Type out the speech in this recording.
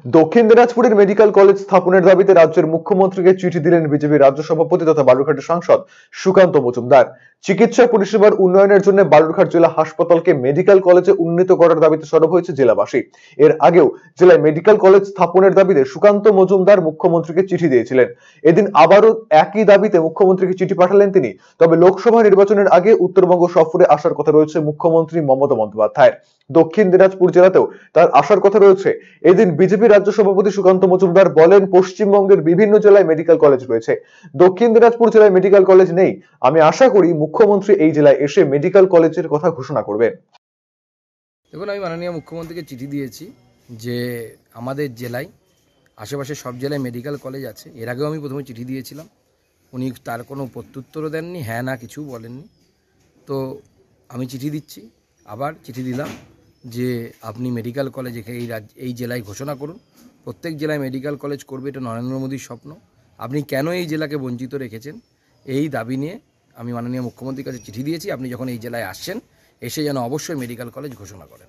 দক্ষিণ দিনাজপুরের medical college স্থাপনের দাবিতে রাজ্যের মুখ্যমন্ত্রীকে চিঠি দিলেন বিজেপি রাজ্য সভাপতি তথা বালুরঘাটের সাংসদ সুকান্ত মজুমদার। চিকিৎসা পরিষেবার উন্নয়নের জন্য বালুরঘাট জেলা হাসপাতালকে মেডিকেল কলেজে উন্নীত করার দাবিতে সরব হয়েছে জেলাবাসী। এর আগেও জেলায় মেডিকেল কলেজ স্থাপনের দাবিতে সুকান্ত মজুমদার মুখ্যমন্ত্রীকে চিঠি দিয়েছিলেন। এদিন আবারও একই দাবিতে মুখ্যমন্ত্রীকে চিঠি পাঠালেন তিনি। তবে লোকসভা নির্বাচনের আগে উত্তরবঙ্গ সফরে আসার কথা রয়েছে মুখ্যমন্ত্রী মমতা বন্দ্যোপাধ্যায়ের। দক্ষিণ দিনাজপুর জেলাতেও তার আসার কথা রয়েছে। এদিন বিজেপি রাজ্য সভাপতি সুকান্ত মজুমদার বলেন, পশ্চিমবঙ্গের বিভিন্ন জেলায় মেডিকেল কলেজ রয়েছে, দক্ষিণ দিনাজপুর জেলায় মেডিকেল কলেজ নেই। আমি আশা করি মুখ্যমন্ত্রী এই জেলায় এসে মেডিকেল কলেজের কথা ঘোষণা করবেন। দেখুন, আমি মাননীয় মুখ্যমন্ত্রীকে চিঠি দিয়েছি যে আমাদের জেলায় আশেপাশে সব জেলায় মেডিকেল কলেজ আছে। এর আগেও আমি প্রথমে চিঠি দিয়েছিলাম, উনি তার কোনো প্রত্যুত্তরও দেননি, হ্যাঁ না কিছু বলেননি। তো আমি চিঠি দিচ্ছি, আবার চিঠি দিলাম যে আপনি মেডিকেল কলেজ এই জেলায় ঘোষণা করুন। প্রত্যেক জেলায় মেডিকেল কলেজ করবে, এটা নরেন্দ্র মোদীর স্বপ্ন। আপনি কেন এই জেলাকে বঞ্চিত রেখেছেন, এই দাবি নিয়ে আমি মাননীয় মুখ্যমন্ত্রীর কাছে চিঠি দিয়েছি। আপনি যখন এই জেলায় আসছেন, এসে যেন অবশ্যই মেডিকেল কলেজ ঘোষণা করেন।